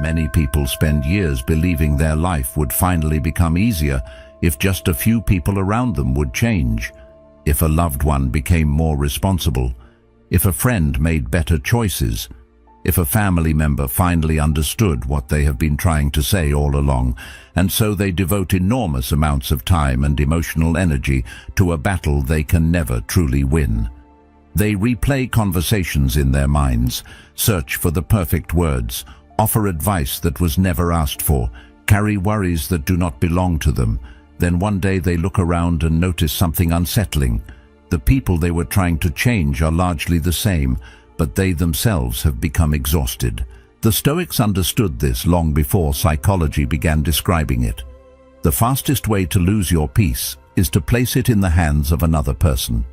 Many people spend years believing their life would finally become easier if just a few people around them would change. If a loved one became more responsible, if a friend made better choices, if a family member finally understood what they have been trying to say all along, and so they devote enormous amounts of time and emotional energy to a battle they can never truly win. They replay conversations in their minds, search for the perfect words, offer advice that was never asked for, carry worries that do not belong to them. Then one day they look around and notice something unsettling. The people they were trying to change are largely the same, but they themselves have become exhausted. The Stoics understood this long before psychology began describing it. The fastest way to lose your peace is to place it in the hands of another person.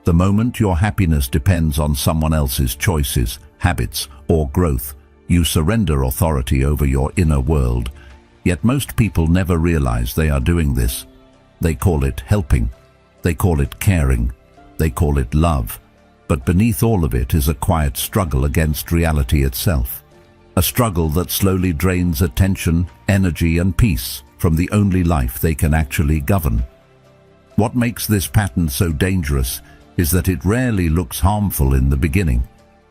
The moment your happiness depends on someone else's choices, habits, or growth, you surrender authority over your inner world. Yet most people never realize they are doing this. They call it helping. They call it caring. They call it love. But beneath all of it is a quiet struggle against reality itself. A struggle that slowly drains attention, energy, and peace from the only life they can actually govern. What makes this pattern so dangerous is that it rarely looks harmful in the beginning.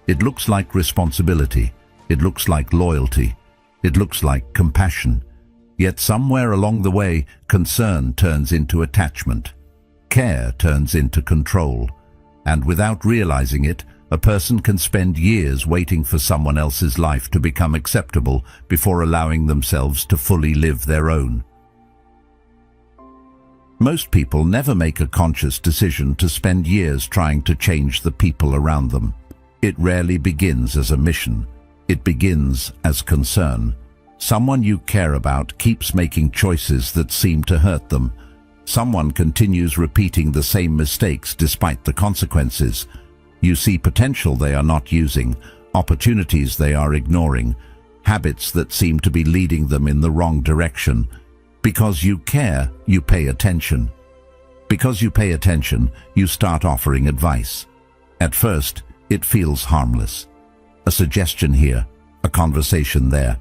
It looks like responsibility. It looks like loyalty. It looks like compassion. Yet somewhere along the way, concern turns into attachment. Care turns into control. And without realizing it, a person can spend years waiting for someone else's life to become acceptable before allowing themselves to fully live their own. Most people never make a conscious decision to spend years trying to change the people around them. It rarely begins as a mission. It begins as concern. Someone you care about keeps making choices that seem to hurt them. Someone continues repeating the same mistakes despite the consequences. You see potential they are not using, opportunities they are ignoring, habits that seem to be leading them in the wrong direction. Because you care, you pay attention. Because you pay attention, you start offering advice. At first, it feels harmless. A suggestion here, a conversation there,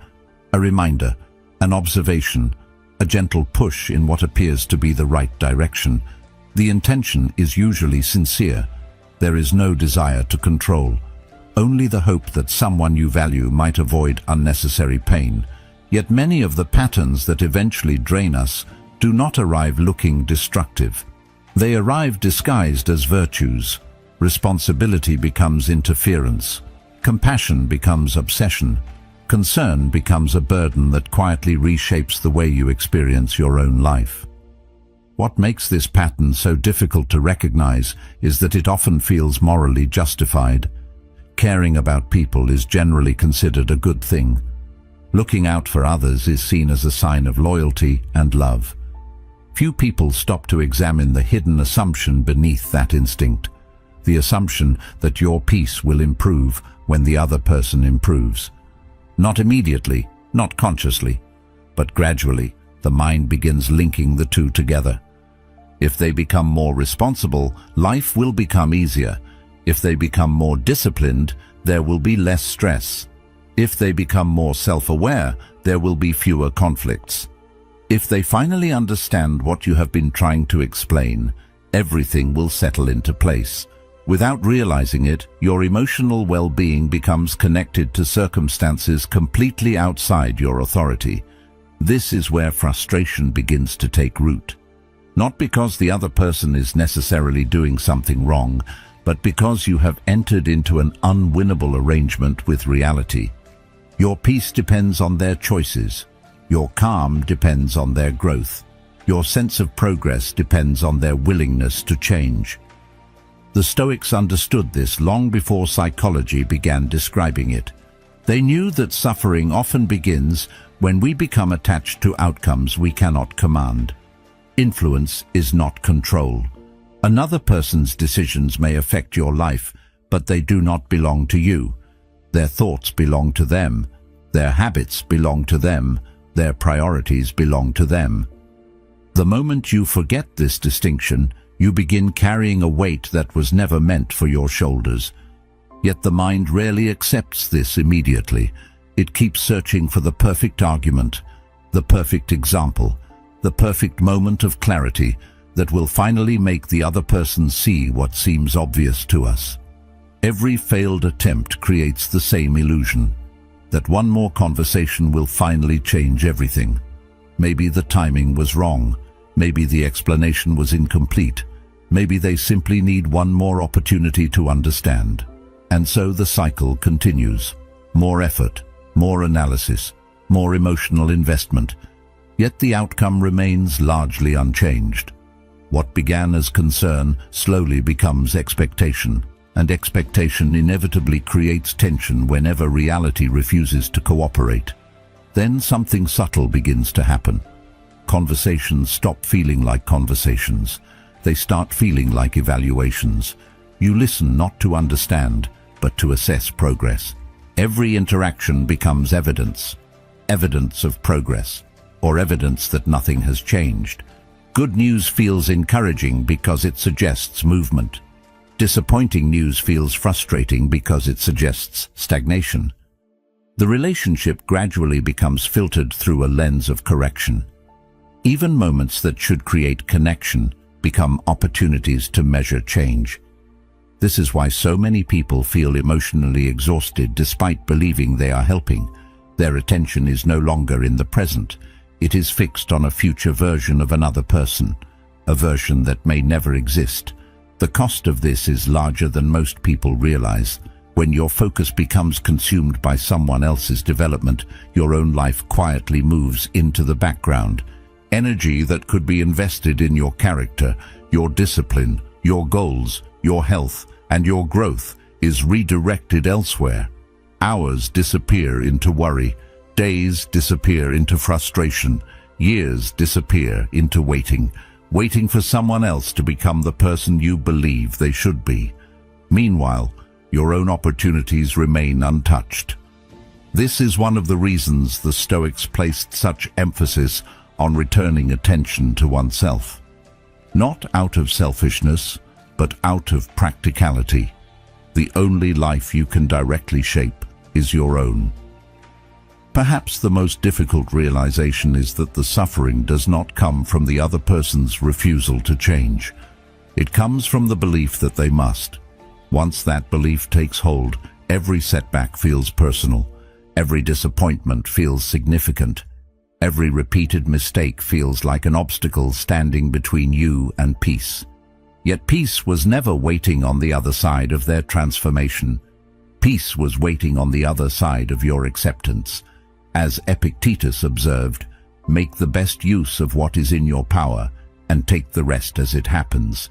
a reminder, an observation, a gentle push in what appears to be the right direction. The intention is usually sincere. There is no desire to control, only the hope that someone you value might avoid unnecessary pain. Yet many of the patterns that eventually drain us do not arrive looking destructive. They arrive disguised as virtues. Responsibility becomes interference. Compassion becomes obsession. Concern becomes a burden that quietly reshapes the way you experience your own life. What makes this pattern so difficult to recognize is that it often feels morally justified. Caring about people is generally considered a good thing. Looking out for others is seen as a sign of loyalty and love. Few people stop to examine the hidden assumption beneath that instinct. The assumption that your peace will improve when the other person improves. Not immediately, not consciously, but gradually, the mind begins linking the two together. If they become more responsible, life will become easier. If they become more disciplined, there will be less stress. If they become more self-aware, there will be fewer conflicts. If they finally understand what you have been trying to explain, everything will settle into place. Without realizing it, your emotional well-being becomes connected to circumstances completely outside your authority. This is where frustration begins to take root. Not because the other person is necessarily doing something wrong, but because you have entered into an unwinnable arrangement with reality. Your peace depends on their choices. Your calm depends on their growth. Your sense of progress depends on their willingness to change. The Stoics understood this long before psychology began describing it. They knew that suffering often begins when we become attached to outcomes we cannot command. Influence is not control. Another person's decisions may affect your life, but they do not belong to you. Their thoughts belong to them. Their habits belong to them. Their priorities belong to them. The moment you forget this distinction, you begin carrying a weight that was never meant for your shoulders. Yet the mind rarely accepts this immediately. It keeps searching for the perfect argument, the perfect example, the perfect moment of clarity that will finally make the other person see what seems obvious to us. Every failed attempt creates the same illusion, that one more conversation will finally change everything. Maybe the timing was wrong, maybe the explanation was incomplete, maybe they simply need one more opportunity to understand. And so the cycle continues. More effort, more analysis, more emotional investment, yet the outcome remains largely unchanged. What began as concern slowly becomes expectation, and expectation inevitably creates tension whenever reality refuses to cooperate. Then something subtle begins to happen. Conversations stop feeling like conversations. They start feeling like evaluations. You listen not to understand, but to assess progress. Every interaction becomes evidence, evidence of progress, or evidence that nothing has changed. Good news feels encouraging because it suggests movement. Disappointing news feels frustrating because it suggests stagnation. The relationship gradually becomes filtered through a lens of correction. Even moments that should create connection become opportunities to measure change. This is why so many people feel emotionally exhausted despite believing they are helping. Their attention is no longer in the present. It is fixed on a future version of another person, a version that may never exist. The cost of this is larger than most people realize. When your focus becomes consumed by someone else's development, your own life quietly moves into the background. Energy that could be invested in your character, your discipline, your goals, your health, and your growth is redirected elsewhere. Hours disappear into worry, days disappear into frustration, years disappear into waiting for someone else to become the person you believe they should be. Meanwhile, your own opportunities remain untouched. This is one of the reasons the Stoics placed such emphasis on returning attention to oneself. Not out of selfishness, but out of practicality. The only life you can directly shape is your own. Perhaps the most difficult realization is that the suffering does not come from the other person's refusal to change. It comes from the belief that they must. Once that belief takes hold, every setback feels personal. Every disappointment feels significant. Every repeated mistake feels like an obstacle standing between you and peace. Yet peace was never waiting on the other side of their transformation. Peace was waiting on the other side of your acceptance. As Epictetus observed, make the best use of what is in your power and take the rest as it happens.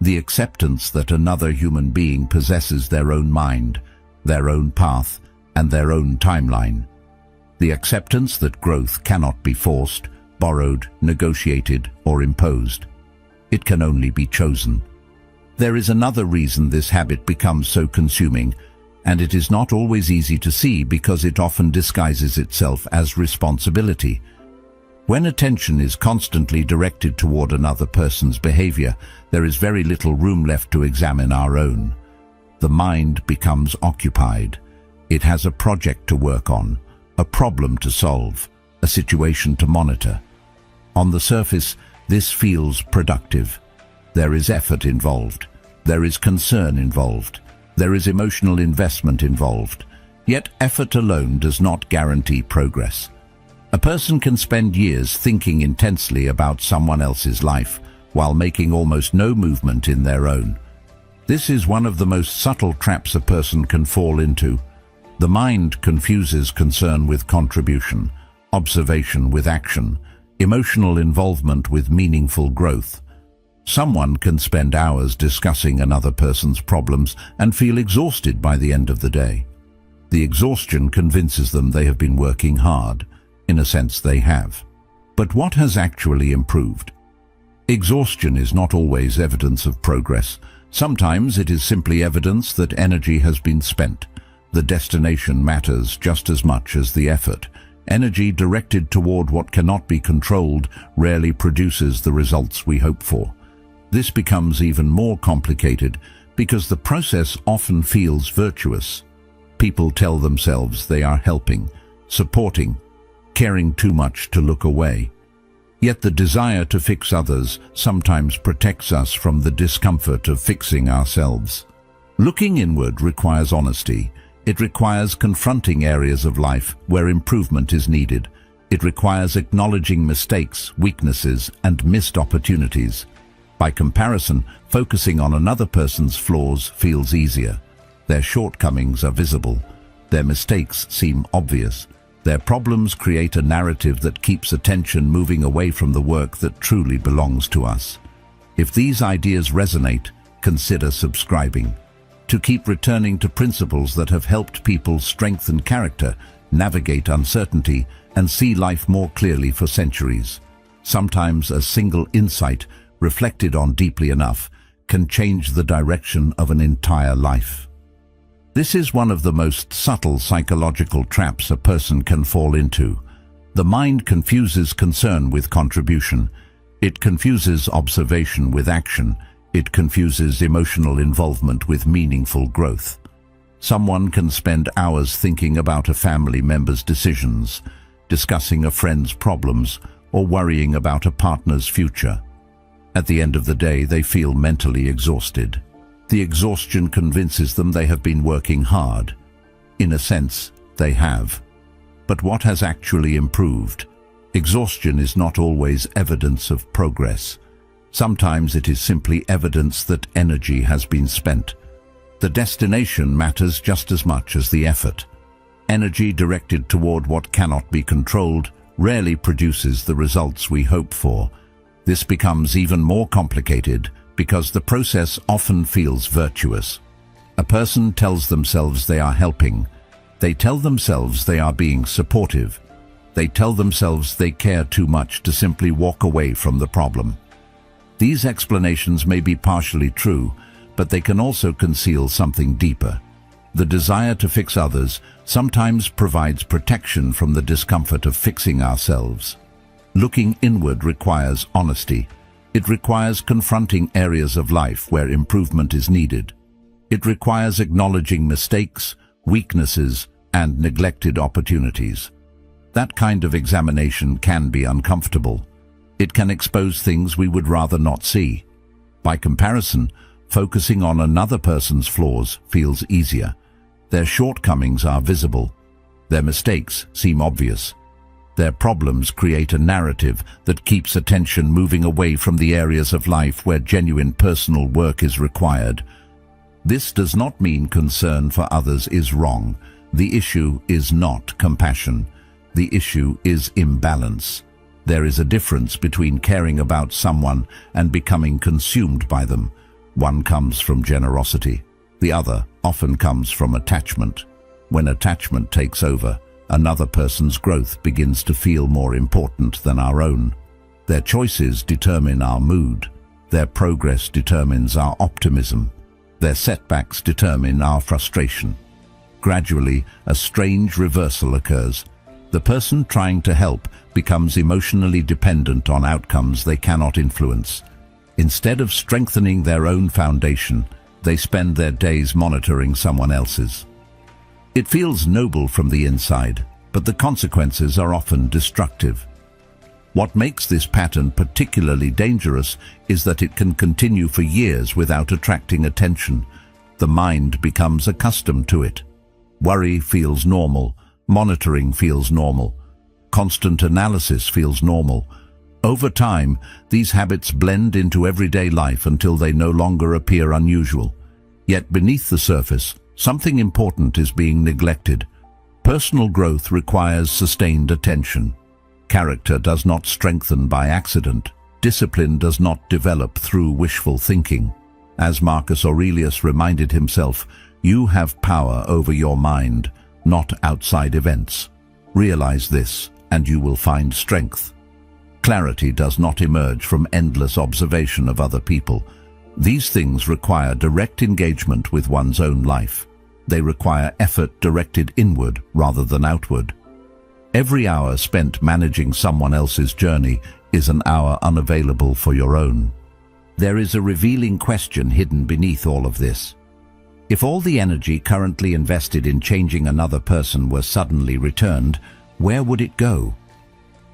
The acceptance that another human being possesses their own mind, their own path, and their own timeline. The acceptance that growth cannot be forced, borrowed, negotiated, or imposed. It can only be chosen. There is another reason this habit becomes so consuming, and it is not always easy to see because it often disguises itself as responsibility. When attention is constantly directed toward another person's behavior, there is very little room left to examine our own. The mind becomes occupied. It has a project to work on, a problem to solve, a situation to monitor. On the surface, this feels productive. There is effort involved. There is concern involved. There is emotional investment involved. Yet effort alone does not guarantee progress. A person can spend years thinking intensely about someone else's life while making almost no movement in their own. This is one of the most subtle traps a person can fall into. The mind confuses concern with contribution, observation with action, emotional involvement with meaningful growth. Someone can spend hours discussing another person's problems and feel exhausted by the end of the day. The exhaustion convinces them they have been working hard. In a sense, they have. But what has actually improved? Exhaustion is not always evidence of progress. Sometimes it is simply evidence that energy has been spent. The destination matters just as much as the effort. Energy directed toward what cannot be controlled rarely produces the results we hope for. This becomes even more complicated because the process often feels virtuous. People tell themselves they are helping, supporting, caring too much to look away. Yet the desire to fix others sometimes protects us from the discomfort of fixing ourselves. Looking inward requires honesty. It requires confronting areas of life where improvement is needed. It requires acknowledging mistakes, weaknesses, and missed opportunities. By comparison, focusing on another person's flaws feels easier. Their shortcomings are visible. Their mistakes seem obvious. Their problems create a narrative that keeps attention moving away from the work that truly belongs to us. If these ideas resonate, consider subscribing. To keep returning to principles that have helped people strengthen character, navigate uncertainty, and see life more clearly for centuries. Sometimes a single insight, reflected on deeply enough, can change the direction of an entire life. This is one of the most subtle psychological traps a person can fall into. The mind confuses concern with contribution. It confuses observation with action. It confuses emotional involvement with meaningful growth. Someone can spend hours thinking about a family member's decisions, discussing a friend's problems, or worrying about a partner's future. At the end of the day, they feel mentally exhausted. The exhaustion convinces them they have been working hard. In a sense, they have. But what has actually improved? Exhaustion is not always evidence of progress. Sometimes it is simply evidence that energy has been spent. The destination matters just as much as the effort. Energy directed toward what cannot be controlled rarely produces the results we hope for. This becomes even more complicated because the process often feels virtuous. A person tells themselves they are helping. They tell themselves they are being supportive. They tell themselves they care too much to simply walk away from the problem. These explanations may be partially true, but they can also conceal something deeper. The desire to fix others sometimes provides protection from the discomfort of fixing ourselves. Looking inward requires honesty. It requires confronting areas of life where improvement is needed. It requires acknowledging mistakes, weaknesses, and neglected opportunities. That kind of examination can be uncomfortable. It can expose things we would rather not see. By comparison, focusing on another person's flaws feels easier. Their shortcomings are visible. Their mistakes seem obvious. Their problems create a narrative that keeps attention moving away from the areas of life where genuine personal work is required. This does not mean concern for others is wrong. The issue is not compassion. The issue is imbalance. There is a difference between caring about someone and becoming consumed by them. One comes from generosity. The other often comes from attachment. When attachment takes over, another person's growth begins to feel more important than our own. Their choices determine our mood. Their progress determines our optimism. Their setbacks determine our frustration. Gradually, a strange reversal occurs. The person trying to help becomes emotionally dependent on outcomes they cannot influence. Instead of strengthening their own foundation, they spend their days monitoring someone else's. It feels noble from the inside, but the consequences are often destructive. What makes this pattern particularly dangerous is that it can continue for years without attracting attention. The mind becomes accustomed to it. Worry feels normal. Monitoring feels normal. Constant analysis feels normal. Over time, these habits blend into everyday life until they no longer appear unusual. Yet beneath the surface, something important is being neglected. Personal growth requires sustained attention. Character does not strengthen by accident. Discipline does not develop through wishful thinking. As Marcus Aurelius reminded himself, you have power over your mind, not outside events. Realize this, and you will find strength. Clarity does not emerge from endless observation of other people. These things require direct engagement with one's own life. They require effort directed inward rather than outward. Every hour spent managing someone else's journey is an hour unavailable for your own. There is a revealing question hidden beneath all of this. If all the energy currently invested in changing another person were suddenly returned, where would it go?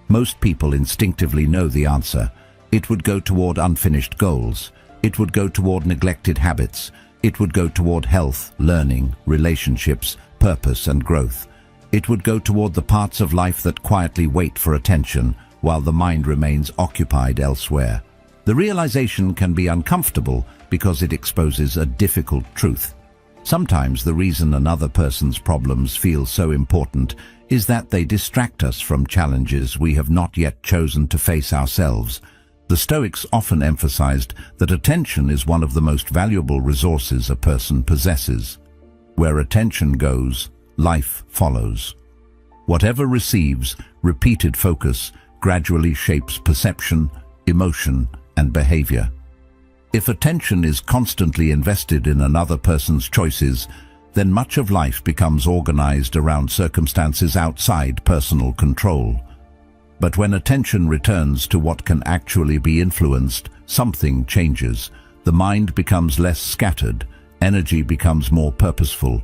Most people instinctively know the answer. It would go toward unfinished goals. It would go toward neglected habits. It would go toward health, learning, relationships, purpose and growth. It would go toward the parts of life that quietly wait for attention, while the mind remains occupied elsewhere. The realization can be uncomfortable because it exposes a difficult truth. Sometimes the reason another person's problems feel so important is that they distract us from challenges we have not yet chosen to face ourselves. The Stoics often emphasized that attention is one of the most valuable resources a person possesses. Where attention goes, life follows. Whatever receives repeated focus gradually shapes perception, emotion, and behavior. If attention is constantly invested in another person's choices, then much of life becomes organized around circumstances outside personal control. But when attention returns to what can actually be influenced, something changes. The mind becomes less scattered, energy becomes more purposeful.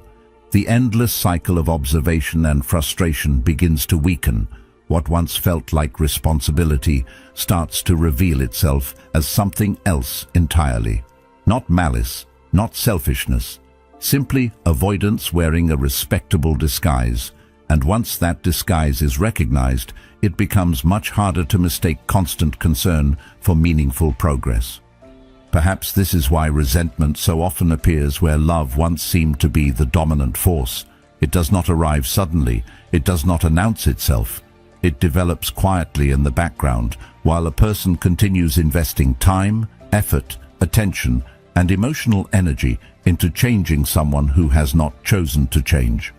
The endless cycle of observation and frustration begins to weaken. What once felt like responsibility starts to reveal itself as something else entirely. Not malice, not selfishness, simply avoidance wearing a respectable disguise. And once that disguise is recognized, it becomes much harder to mistake constant concern for meaningful progress. Perhaps this is why resentment so often appears where love once seemed to be the dominant force. It does not arrive suddenly, it does not announce itself. It develops quietly in the background while a person continues investing time, effort, attention, and emotional energy into changing someone who has not chosen to change.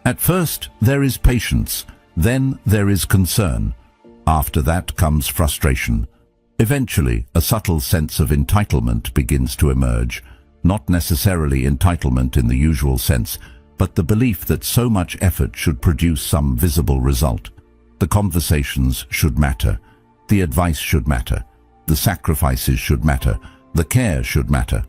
At first, there is patience, then there is concern. After that comes frustration. Eventually, a subtle sense of entitlement begins to emerge, not necessarily entitlement in the usual sense, but the belief that so much effort should produce some visible result. The conversations should matter, the advice should matter, the sacrifices should matter, the care should matter.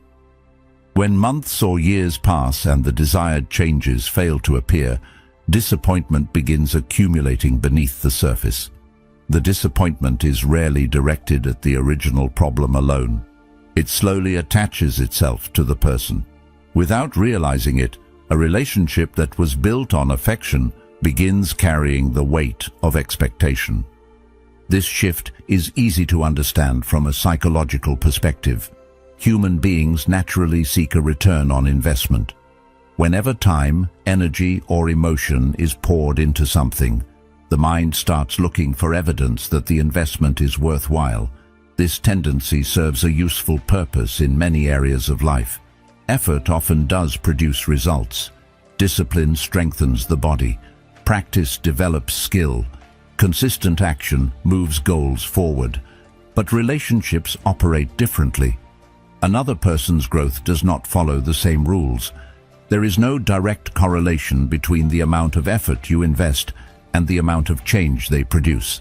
When months or years pass and the desired changes fail to appear, disappointment begins accumulating beneath the surface. The disappointment is rarely directed at the original problem alone. It slowly attaches itself to the person. Without realizing it, a relationship that was built on affection begins carrying the weight of expectation. This shift is easy to understand from a psychological perspective. Human beings naturally seek a return on investment. Whenever time, energy, or emotion is poured into something, the mind starts looking for evidence that the investment is worthwhile. This tendency serves a useful purpose in many areas of life. Effort often does produce results. Discipline strengthens the body. Practice develops skill. Consistent action moves goals forward. But relationships operate differently. Another person's growth does not follow the same rules. There is no direct correlation between the amount of effort you invest and the amount of change they produce.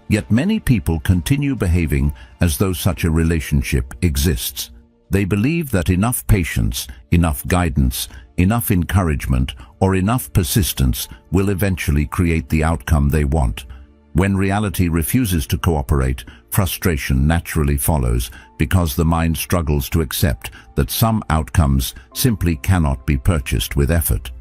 Yet many people continue behaving as though such a relationship exists. They believe that enough patience, enough guidance, enough encouragement, or enough persistence will eventually create the outcome they want. When reality refuses to cooperate, frustration naturally follows because the mind struggles to accept that some outcomes simply cannot be purchased with effort.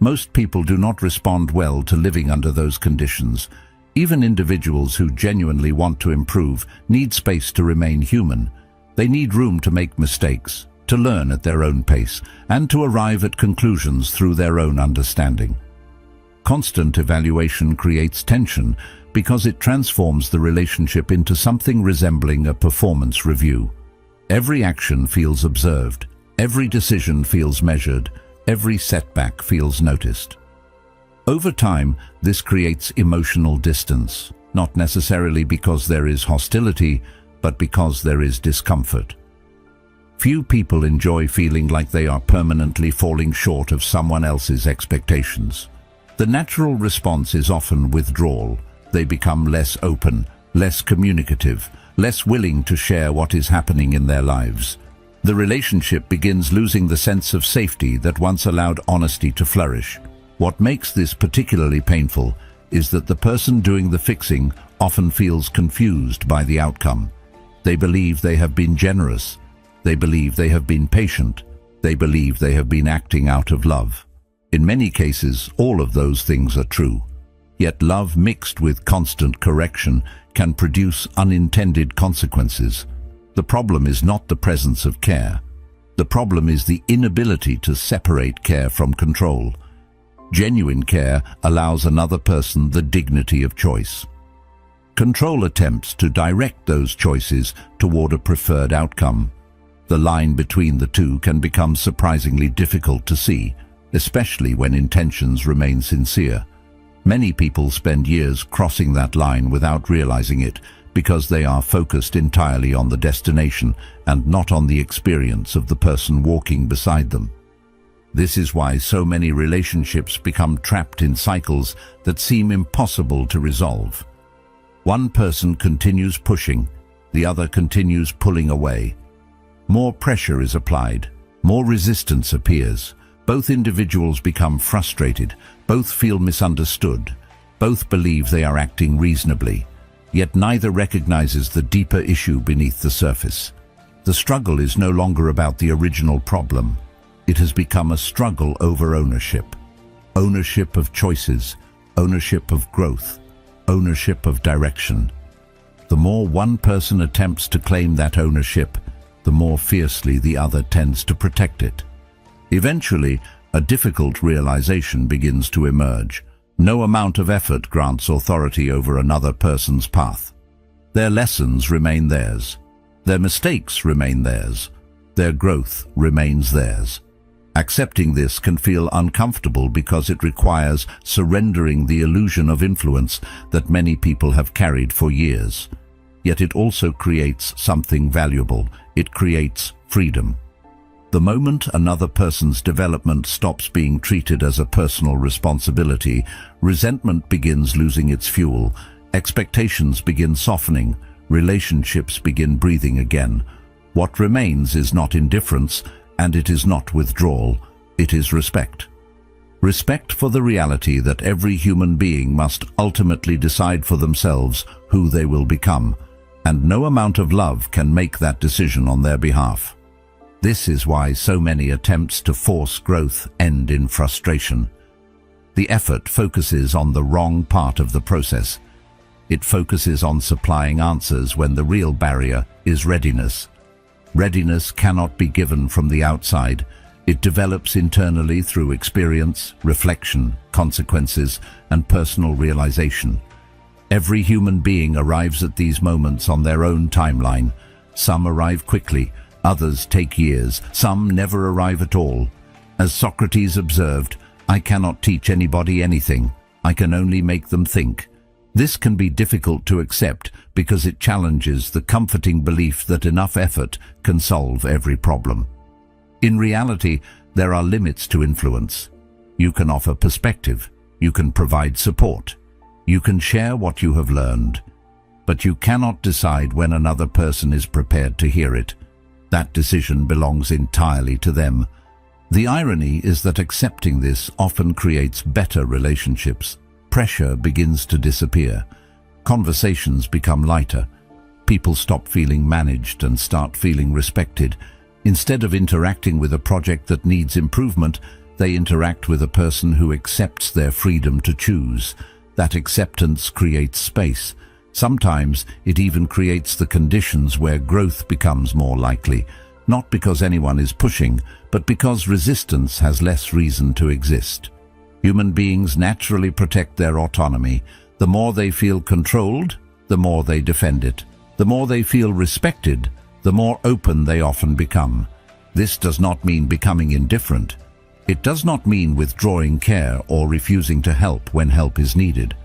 Most people do not respond well to living under those conditions. Even individuals who genuinely want to improve need space to remain human. They need room to make mistakes, to learn at their own pace, and to arrive at conclusions through their own understanding. Constant evaluation creates tension because it transforms the relationship into something resembling a performance review. Every action feels observed, every decision feels measured, every setback feels noticed. Over time, this creates emotional distance, not necessarily because there is hostility, but because there is discomfort. Few people enjoy feeling like they are permanently falling short of someone else's expectations. The natural response is often withdrawal. They become less open, less communicative, less willing to share what is happening in their lives. The relationship begins losing the sense of safety that once allowed honesty to flourish. What makes this particularly painful is that the person doing the fixing often feels confused by the outcome. They believe they have been generous. They believe they have been patient. They believe they have been acting out of love. In many cases, all of those things are true. Yet love mixed with constant correction can produce unintended consequences. The problem is not the presence of care. The problem is the inability to separate care from control. Genuine care allows another person the dignity of choice. Control attempts to direct those choices toward a preferred outcome. The line between the two can become surprisingly difficult to see, especially when intentions remain sincere. Many people spend years crossing that line without realizing it because they are focused entirely on the destination and not on the experience of the person walking beside them. This is why so many relationships become trapped in cycles that seem impossible to resolve. One person continues pushing, the other continues pulling away. More pressure is applied, more resistance appears. Both individuals become frustrated, both feel misunderstood, both believe they are acting reasonably, yet neither recognizes the deeper issue beneath the surface. The struggle is no longer about the original problem. It has become a struggle over ownership. Ownership of choices, ownership of growth, ownership of direction. The more one person attempts to claim that ownership, the more fiercely the other tends to protect it. Eventually, a difficult realization begins to emerge. No amount of effort grants authority over another person's path. Their lessons remain theirs. Their mistakes remain theirs. Their growth remains theirs. Accepting this can feel uncomfortable because it requires surrendering the illusion of influence that many people have carried for years. Yet it also creates something valuable. It creates freedom. The moment another person's development stops being treated as a personal responsibility, resentment begins losing its fuel, expectations begin softening, relationships begin breathing again. What remains is not indifference, and it is not withdrawal, it is respect. Respect for the reality that every human being must ultimately decide for themselves who they will become, and no amount of love can make that decision on their behalf. This is why so many attempts to force growth end in frustration. The effort focuses on the wrong part of the process. It focuses on supplying answers when the real barrier is readiness. Readiness cannot be given from the outside. It develops internally through experience, reflection, consequences, and personal realization. Every human being arrives at these moments on their own timeline. Some arrive quickly, others take years, some never arrive at all. As Socrates observed, "I cannot teach anybody anything. I can only make them think." This can be difficult to accept because it challenges the comforting belief that enough effort can solve every problem. In reality, there are limits to influence. You can offer perspective, you can provide support, you can share what you have learned, but you cannot decide when another person is prepared to hear it. That decision belongs entirely to them. The irony is that accepting this often creates better relationships. Pressure begins to disappear. Conversations become lighter. People stop feeling managed and start feeling respected. Instead of interacting with a project that needs improvement, they interact with a person who accepts their freedom to choose. That acceptance creates space. Sometimes it even creates the conditions where growth becomes more likely, not because anyone is pushing, but because resistance has less reason to exist. Human beings naturally protect their autonomy. The more they feel controlled, the more they defend it. The more they feel respected, the more open they often become. This does not mean becoming indifferent. It does not mean withdrawing care or refusing to help when help is needed.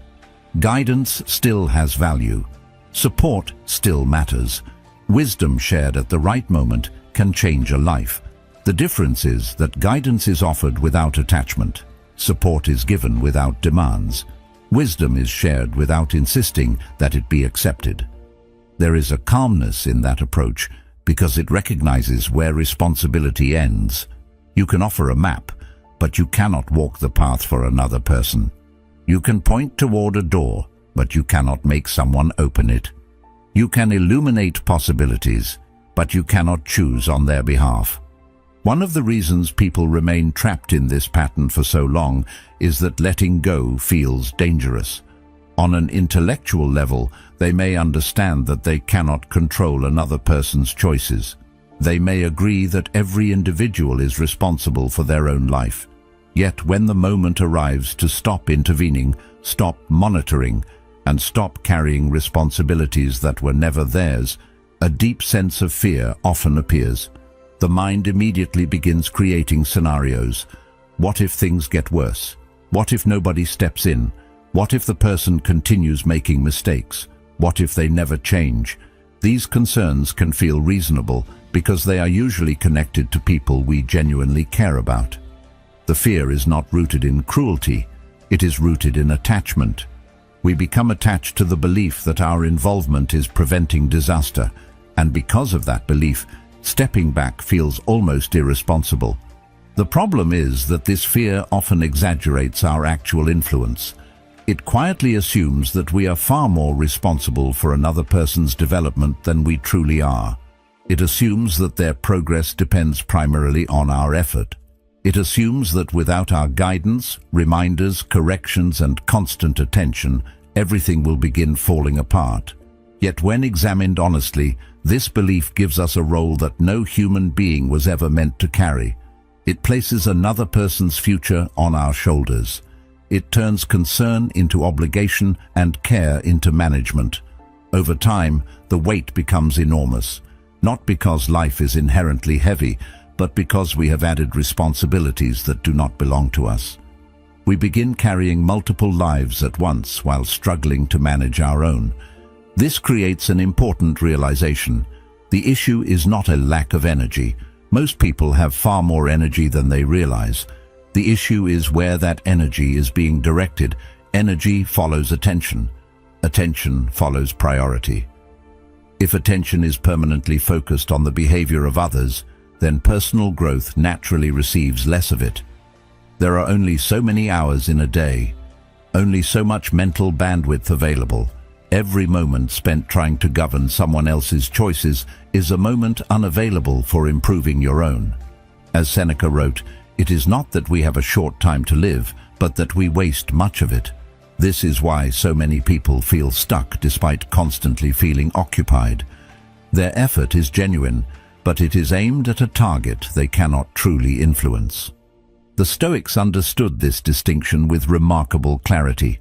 Guidance still has value. Support still matters. Wisdom shared at the right moment can change a life. The difference is that guidance is offered without attachment. Support is given without demands. Wisdom is shared without insisting that it be accepted. There is a calmness in that approach because it recognizes where responsibility ends. You can offer a map, but you cannot walk the path for another person. You can point toward a door, but you cannot make someone open it. You can illuminate possibilities, but you cannot choose on their behalf. One of the reasons people remain trapped in this pattern for so long is that letting go feels dangerous. On an intellectual level, they may understand that they cannot control another person's choices. They may agree that every individual is responsible for their own life. Yet when the moment arrives to stop intervening, stop monitoring, and stop carrying responsibilities that were never theirs, a deep sense of fear often appears. The mind immediately begins creating scenarios. What if things get worse? What if nobody steps in? What if the person continues making mistakes? What if they never change? These concerns can feel reasonable because they are usually connected to people we genuinely care about. The fear is not rooted in cruelty, it is rooted in attachment. We become attached to the belief that our involvement is preventing disaster, and because of that belief, stepping back feels almost irresponsible. The problem is that this fear often exaggerates our actual influence. It quietly assumes that we are far more responsible for another person's development than we truly are. It assumes that their progress depends primarily on our effort. It assumes that without our guidance, reminders, corrections, and constant attention, everything will begin falling apart. Yet when examined honestly, this belief gives us a role that no human being was ever meant to carry. It places another person's future on our shoulders. It turns concern into obligation and care into management. Over time, the weight becomes enormous, not because life is inherently heavy, but because we have added responsibilities that do not belong to us. We begin carrying multiple lives at once while struggling to manage our own. This creates an important realization. The issue is not a lack of energy. Most people have far more energy than they realize. The issue is where that energy is being directed. Energy follows attention. Attention follows priority. If attention is permanently focused on the behavior of others, then personal growth naturally receives less of it. There are only so many hours in a day, only so much mental bandwidth available. Every moment spent trying to govern someone else's choices is a moment unavailable for improving your own. As Seneca wrote, it is not that we have a short time to live, but that we waste much of it. This is why so many people feel stuck despite constantly feeling occupied. Their effort is genuine, but it is aimed at a target they cannot truly influence. The Stoics understood this distinction with remarkable clarity.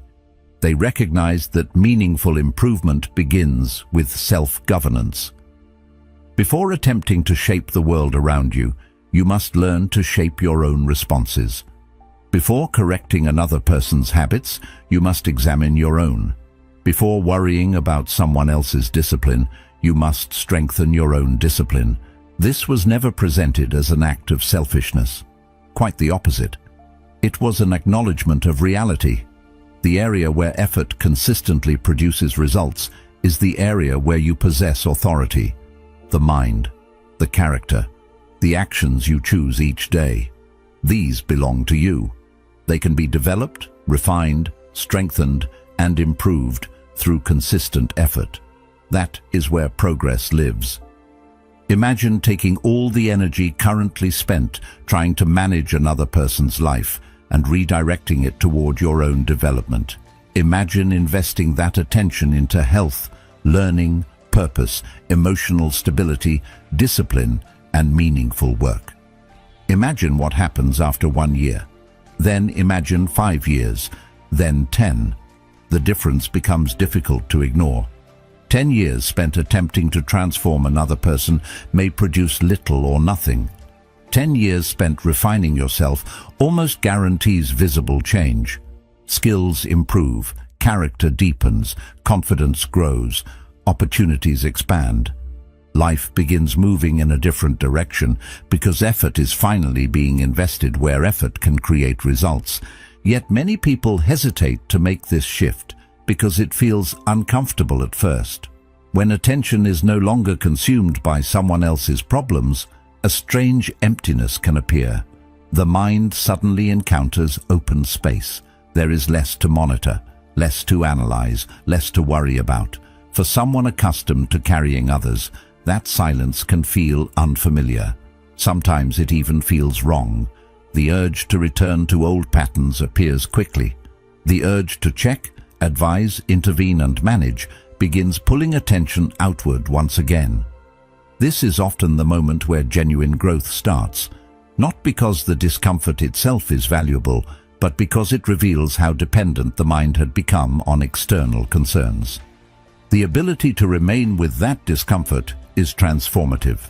They recognized that meaningful improvement begins with self-governance. Before attempting to shape the world around you, you must learn to shape your own responses. Before correcting another person's habits, you must examine your own. Before worrying about someone else's discipline, you must strengthen your own discipline. This was never presented as an act of selfishness. Quite the opposite. It was an acknowledgement of reality. The area where effort consistently produces results is the area where you possess authority. The mind, the character, the actions you choose each day. These belong to you. They can be developed, refined, strengthened, and improved through consistent effort. That is where progress lives. Imagine taking all the energy currently spent trying to manage another person's life and redirecting it toward your own development. Imagine investing that attention into health, learning, purpose, emotional stability, discipline, and meaningful work. Imagine what happens after 1 year. Then imagine 5 years, then 10. The difference becomes difficult to ignore. 10 years spent attempting to transform another person may produce little or nothing. 10 years spent refining yourself almost guarantees visible change. Skills improve, character deepens, confidence grows, opportunities expand. Life begins moving in a different direction because effort is finally being invested where effort can create results. Yet many people hesitate to make this shift because it feels uncomfortable at first. When attention is no longer consumed by someone else's problems, a strange emptiness can appear. The mind suddenly encounters open space, There is less to monitor, less to analyze, less to worry about. For someone accustomed to carrying others, that silence can feel unfamiliar. Sometimes it even feels wrong. The urge to return to old patterns appears quickly. The urge to check, advise, intervene and manage begins pulling attention outward once again. This is often the moment where genuine growth starts, not because the discomfort itself is valuable, but because it reveals how dependent the mind had become on external concerns. The ability to remain with that discomfort is transformative.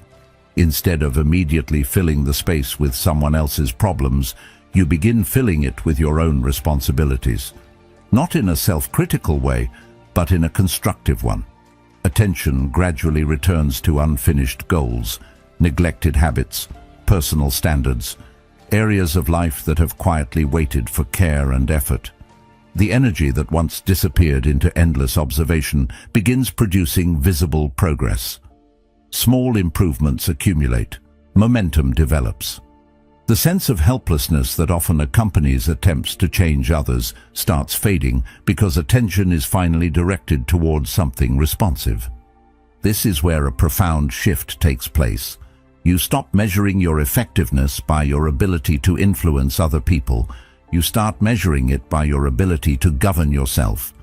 Instead of immediately filling the space with someone else's problems, you begin filling it with your own responsibilities. Not in a self-critical way, but in a constructive one. Attention gradually returns to unfinished goals, neglected habits, personal standards, areas of life that have quietly waited for care and effort. The energy that once disappeared into endless observation begins producing visible progress. Small improvements accumulate, momentum develops. The sense of helplessness that often accompanies attempts to change others starts fading because attention is finally directed towards something responsive. This is where a profound shift takes place. You stop measuring your effectiveness by your ability to influence other people. You start measuring it by your ability to govern yourself.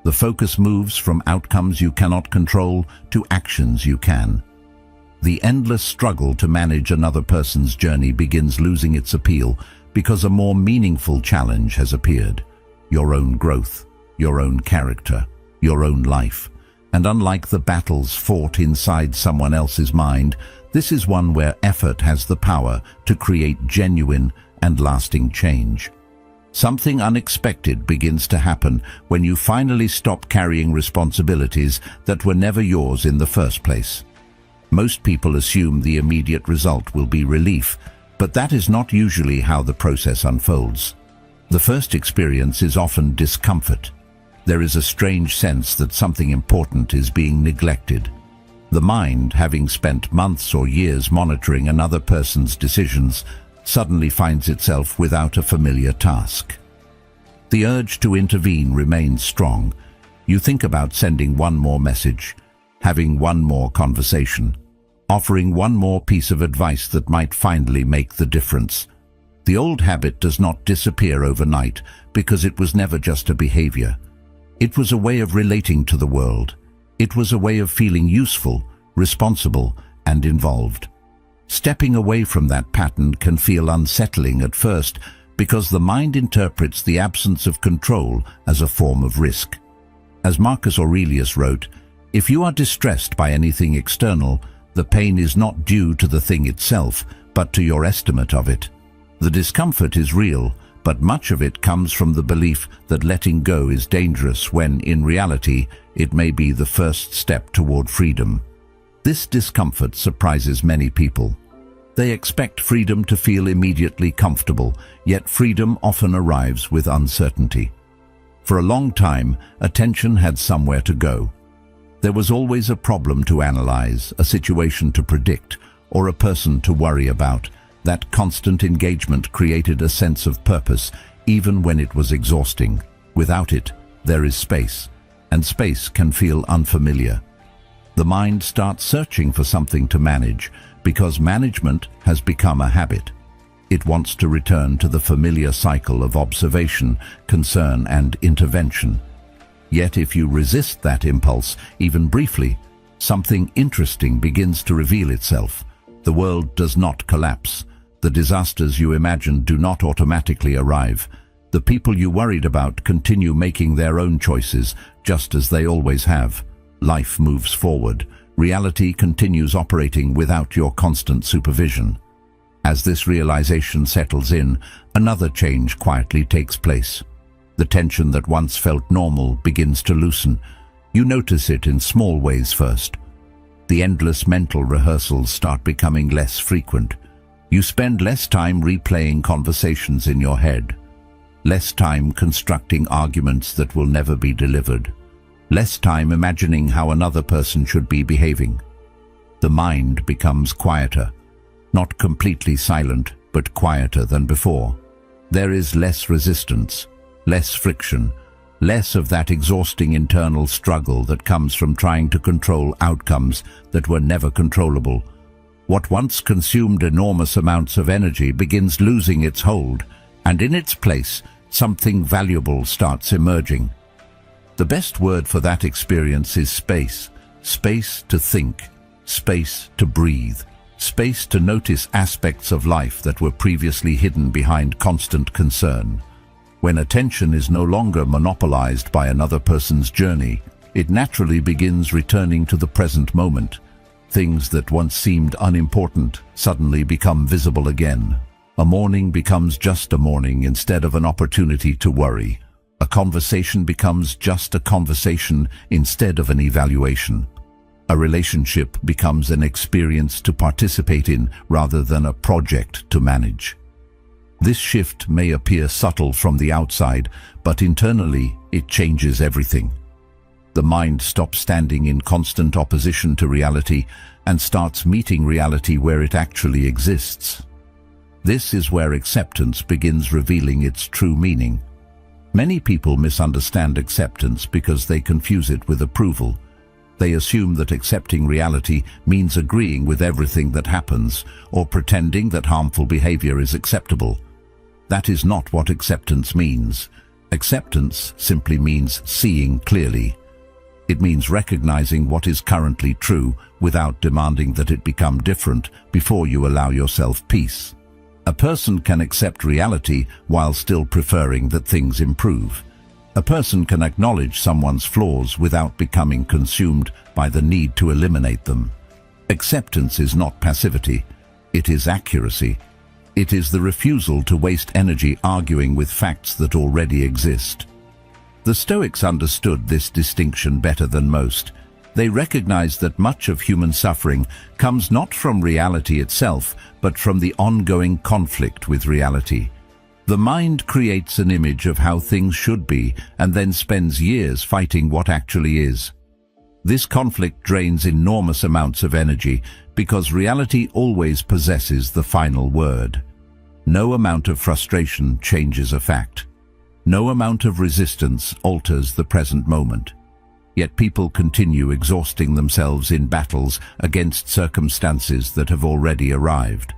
The focus moves from outcomes you cannot control to actions you can. The endless struggle to manage another person's journey begins losing its appeal because a more meaningful challenge has appeared. Your own growth, your own character, your own life. And unlike the battles fought inside someone else's mind, this is one where effort has the power to create genuine and lasting change. Something unexpected begins to happen when you finally stop carrying responsibilities that were never yours in the first place. Most people assume the immediate result will be relief, but that is not usually how the process unfolds. The first experience is often discomfort. There is a strange sense that something important is being neglected. The mind, having spent months or years monitoring another person's decisions, suddenly finds itself without a familiar task. The urge to intervene remains strong. You think about sending one more message, having one more conversation, offering one more piece of advice that might finally make the difference. The old habit does not disappear overnight because it was never just a behavior. It was a way of relating to the world. It was a way of feeling useful, responsible, and involved. Stepping away from that pattern can feel unsettling at first because the mind interprets the absence of control as a form of risk. As Marcus Aurelius wrote, "If you are distressed by anything external, the pain is not due to the thing itself, but to your estimate of it." The discomfort is real, but much of it comes from the belief that letting go is dangerous when, in reality, it may be the first step toward freedom. This discomfort surprises many people. They expect freedom to feel immediately comfortable, yet freedom often arrives with uncertainty. For a long time, attention had somewhere to go. There was always a problem to analyze, a situation to predict, or a person to worry about. That constant engagement created a sense of purpose, even when it was exhausting. Without it, there is space, and space can feel unfamiliar. The mind starts searching for something to manage, because management has become a habit. It wants to return to the familiar cycle of observation, concern, and intervention. Yet if you resist that impulse, even briefly, something interesting begins to reveal itself. The world does not collapse. The disasters you imagined do not automatically arrive. The people you worried about continue making their own choices, just as they always have. Life moves forward. Reality continues operating without your constant supervision. As this realization settles in, another change quietly takes place. The tension that once felt normal begins to loosen. You notice it in small ways first. The endless mental rehearsals start becoming less frequent. You spend less time replaying conversations in your head, less time constructing arguments that will never be delivered, less time imagining how another person should be behaving. The mind becomes quieter, not completely silent, but quieter than before. There is less resistance, less friction, less of that exhausting internal struggle that comes from trying to control outcomes that were never controllable. What once consumed enormous amounts of energy begins losing its hold, and in its place, something valuable starts emerging. The best word for that experience is space. Space to think, space to breathe, space to notice aspects of life that were previously hidden behind constant concern. When attention is no longer monopolized by another person's journey, it naturally begins returning to the present moment. Things that once seemed unimportant suddenly become visible again. A morning becomes just a morning instead of an opportunity to worry. A conversation becomes just a conversation instead of an evaluation. A relationship becomes an experience to participate in rather than a project to manage. This shift may appear subtle from the outside, but internally it changes everything. The mind stops standing in constant opposition to reality and starts meeting reality where it actually exists. This is where acceptance begins revealing its true meaning. Many people misunderstand acceptance because they confuse it with approval. They assume that accepting reality means agreeing with everything that happens or pretending that harmful behavior is acceptable. That is not what acceptance means. Acceptance simply means seeing clearly. It means recognizing what is currently true without demanding that it become different before you allow yourself peace. A person can accept reality while still preferring that things improve. A person can acknowledge someone's flaws without becoming consumed by the need to eliminate them. Acceptance is not passivity, it is accuracy. It is the refusal to waste energy arguing with facts that already exist. The Stoics understood this distinction better than most. They recognized that much of human suffering comes not from reality itself, but from the ongoing conflict with reality. The mind creates an image of how things should be and then spends years fighting what actually is. This conflict drains enormous amounts of energy because reality always possesses the final word. No amount of frustration changes a fact. No amount of resistance alters the present moment. Yet people continue exhausting themselves in battles against circumstances that have already arrived.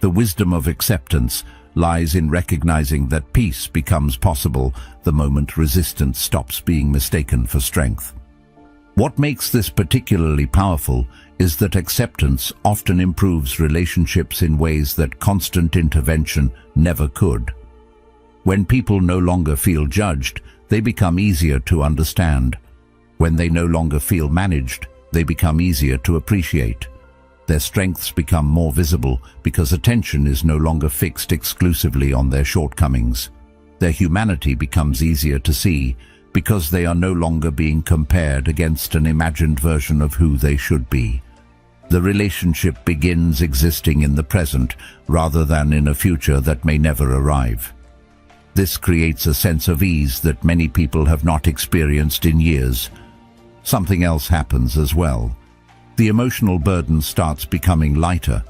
The wisdom of acceptance lies in recognizing that peace becomes possible the moment resistance stops being mistaken for strength. What makes this particularly powerful is that acceptance often improves relationships in ways that constant intervention never could. When people no longer feel judged, they become easier to understand. When they no longer feel managed, they become easier to appreciate. Their strengths become more visible because attention is no longer fixed exclusively on their shortcomings. Their humanity becomes easier to see because they are no longer being compared against an imagined version of who they should be. The relationship begins existing in the present rather than in a future that may never arrive. This creates a sense of ease that many people have not experienced in years. Something else happens as well. The emotional burden starts becoming lighter,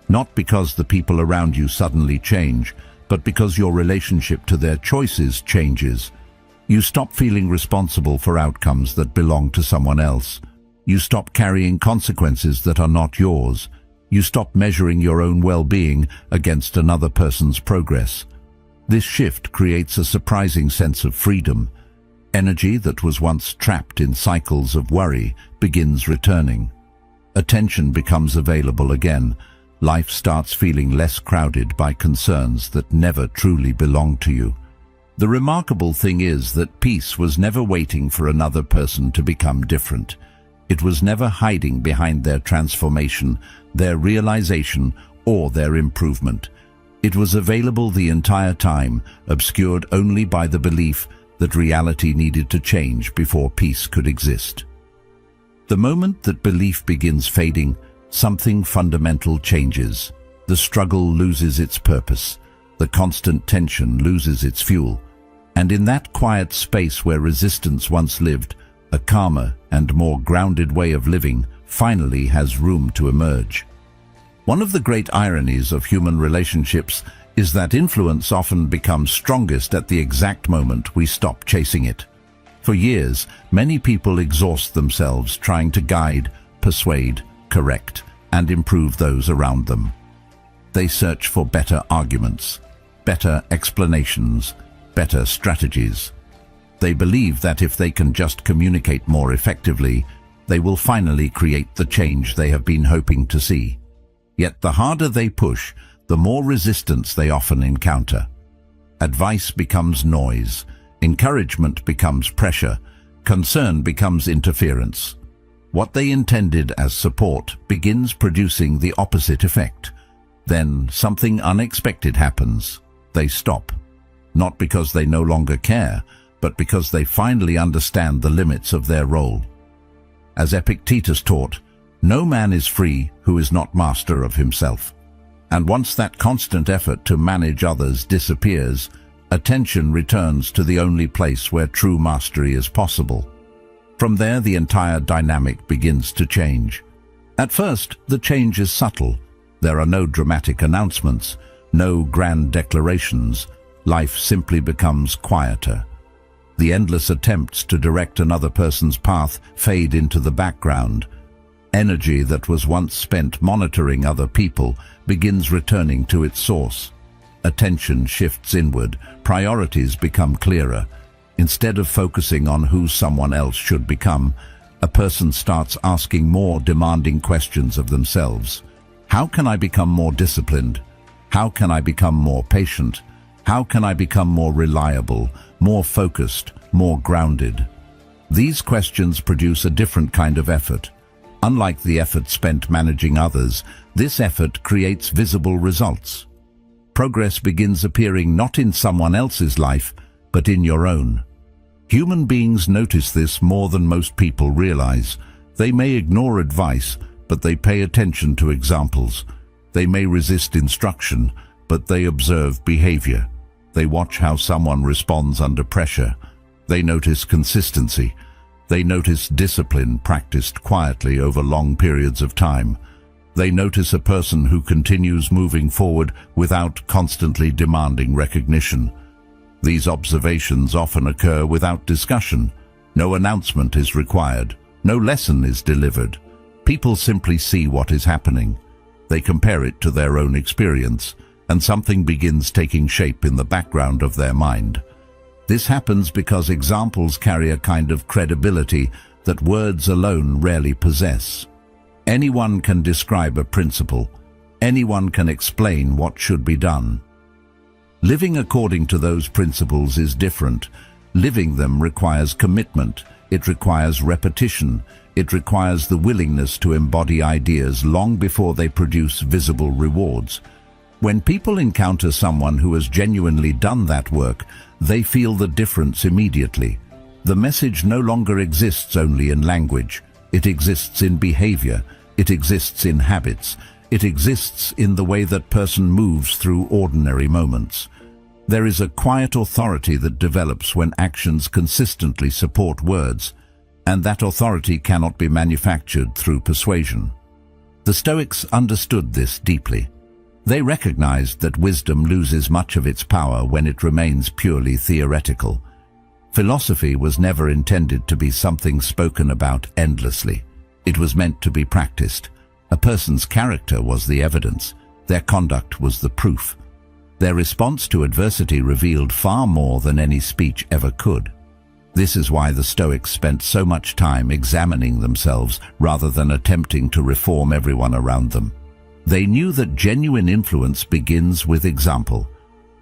not because the people around you suddenly change, but because your relationship to their choices changes. You stop feeling responsible for outcomes that belong to someone else. You stop carrying consequences that are not yours. You stop measuring your own well-being against another person's progress. This shift creates a surprising sense of freedom. Energy that was once trapped in cycles of worry begins returning. Attention becomes available again. Life starts feeling less crowded by concerns that never truly belong to you. The remarkable thing is that peace was never waiting for another person to become different. It was never hiding behind their transformation, their realization, or their improvement. It was available the entire time, obscured only by the belief that reality needed to change before peace could exist. The moment that belief begins fading, something fundamental changes. The struggle loses its purpose. The constant tension loses its fuel. And in that quiet space where resistance once lived, a calmer and more grounded way of living finally has room to emerge. One of the great ironies of human relationships is that influence often becomes strongest at the exact moment we stop chasing it. For years, many people exhaust themselves trying to guide, persuade, correct, and improve those around them. They search for better arguments, better explanations, better strategies. They believe that if they can just communicate more effectively, they will finally create the change they have been hoping to see. Yet the harder they push, the more resistance they often encounter. Advice becomes noise, encouragement becomes pressure, concern becomes interference. What they intended as support begins producing the opposite effect. Then something unexpected happens. They stop. Not because they no longer care, but because they finally understand the limits of their role. As Epictetus taught, no man is free who is not master of himself. And once that constant effort to manage others disappears, attention returns to the only place where true mastery is possible. From there, the entire dynamic begins to change. At first, the change is subtle. There are no dramatic announcements, no grand declarations. Life simply becomes quieter. The endless attempts to direct another person's path fade into the background. Energy that was once spent monitoring other people begins returning to its source. Attention shifts inward, priorities become clearer. Instead of focusing on who someone else should become, a person starts asking more demanding questions of themselves. How can I become more disciplined? How can I become more patient? How can I become more reliable, more focused, more grounded? These questions produce a different kind of effort. Unlike the effort spent managing others, this effort creates visible results. Progress begins appearing not in someone else's life, but in your own. Human beings notice this more than most people realize. They may ignore advice, but they pay attention to examples. They may resist instruction, but they observe behavior. They watch how someone responds under pressure. They notice consistency. They notice discipline practiced quietly over long periods of time. They notice a person who continues moving forward without constantly demanding recognition. These observations often occur without discussion. No announcement is required. No lesson is delivered. People simply see what is happening. They compare it to their own experience, and something begins taking shape in the background of their mind. This happens because examples carry a kind of credibility that words alone rarely possess. Anyone can describe a principle. Anyone can explain what should be done. Living according to those principles is different. Living them requires commitment. It requires repetition. It requires the willingness to embody ideas long before they produce visible rewards. When people encounter someone who has genuinely done that work, they feel the difference immediately. The message no longer exists only in language. It exists in behavior. It exists in habits. It exists in the way that person moves through ordinary moments. There is a quiet authority that develops when actions consistently support words, and that authority cannot be manufactured through persuasion. The Stoics understood this deeply. They recognized that wisdom loses much of its power when it remains purely theoretical. Philosophy was never intended to be something spoken about endlessly. It was meant to be practiced. A person's character was the evidence. Their conduct was the proof. Their response to adversity revealed far more than any speech ever could. This is why the Stoics spent so much time examining themselves rather than attempting to reform everyone around them. They knew that genuine influence begins with example,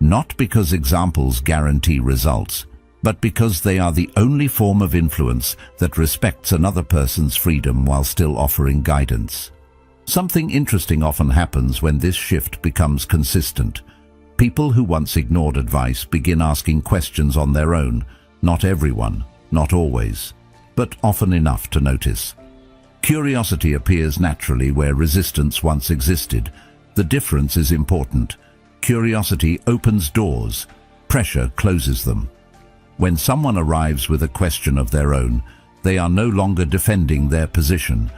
not because examples guarantee results, but because they are the only form of influence that respects another person's freedom while still offering guidance. Something interesting often happens when this shift becomes consistent. People who once ignored advice begin asking questions on their own. Not everyone, not always, but often enough to notice. Curiosity appears naturally where resistance once existed. The difference is important. Curiosity opens doors. Pressure closes them. When someone arrives with a question of their own, they are no longer defending their position.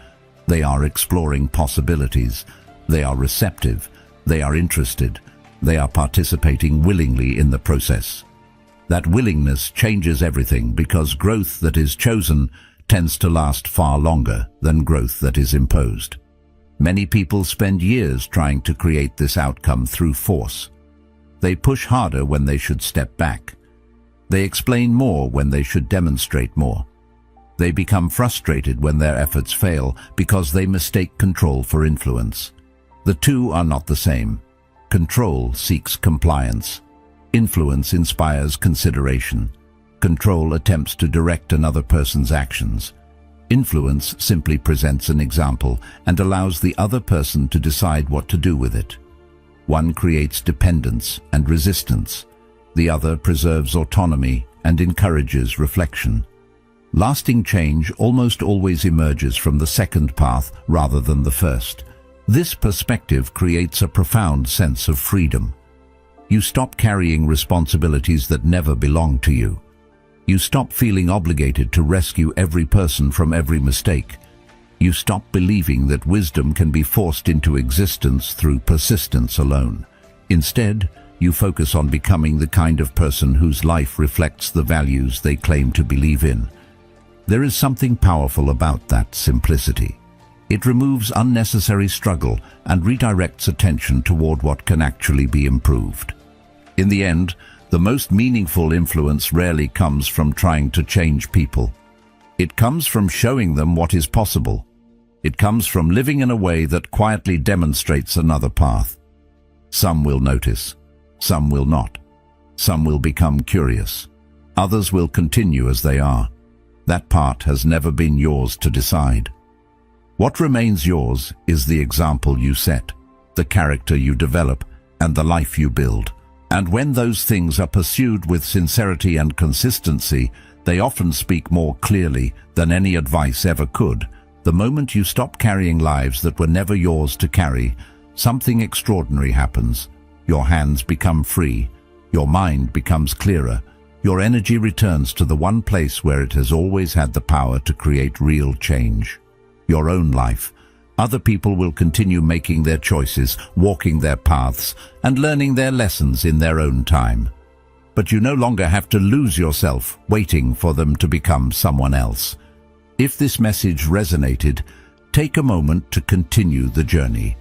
They are exploring possibilities. They are receptive. They are interested. they are participating willingly in the process. That willingness changes everything because growth that is chosen tends to last far longer than growth that is imposed. Many people spend years trying to create this outcome through force. They push harder when they should step back. They explain more when they should demonstrate more. They become frustrated when their efforts fail because they mistake control for influence. The two are not the same. Control seeks compliance. Influence inspires consideration. Control attempts to direct another person's actions. Influence simply presents an example and allows the other person to decide what to do with it. One creates dependence and resistance. The other preserves autonomy and encourages reflection. Lasting change almost always emerges from the second path rather than the first. This perspective creates a profound sense of freedom. You stop carrying responsibilities that never belong to you. You stop feeling obligated to rescue every person from every mistake. You stop believing that wisdom can be forced into existence through persistence alone. Instead, you focus on becoming the kind of person whose life reflects the values they claim to believe in. There is something powerful about that simplicity. It removes unnecessary struggle and redirects attention toward what can actually be improved. In the end, the most meaningful influence rarely comes from trying to change people. It comes from showing them what is possible. It comes from living in a way that quietly demonstrates another path. Some will notice, some will not. Some will become curious. Others will continue as they are. That part has never been yours to decide. What remains yours is the example you set, the character you develop, and the life you build. And when those things are pursued with sincerity and consistency, they often speak more clearly than any advice ever could. The moment you stop carrying lives that were never yours to carry, something extraordinary happens. Your hands become free, your mind becomes clearer, your energy returns to the one place where it has always had the power to create real change. Your own life. Other people will continue making their choices, walking their paths, and learning their lessons in their own time. But you no longer have to lose yourself waiting for them to become someone else. If this message resonated, take a moment to continue the journey.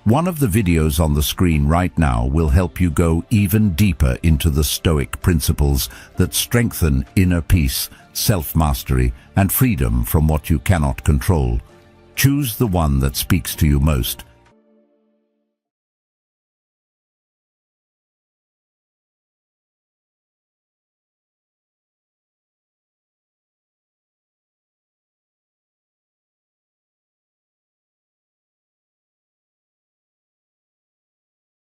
One of the videos on the screen right now will help you go even deeper into the Stoic principles that strengthen inner peace, self-mastery, and freedom from what you cannot control. Choose the one that speaks to you most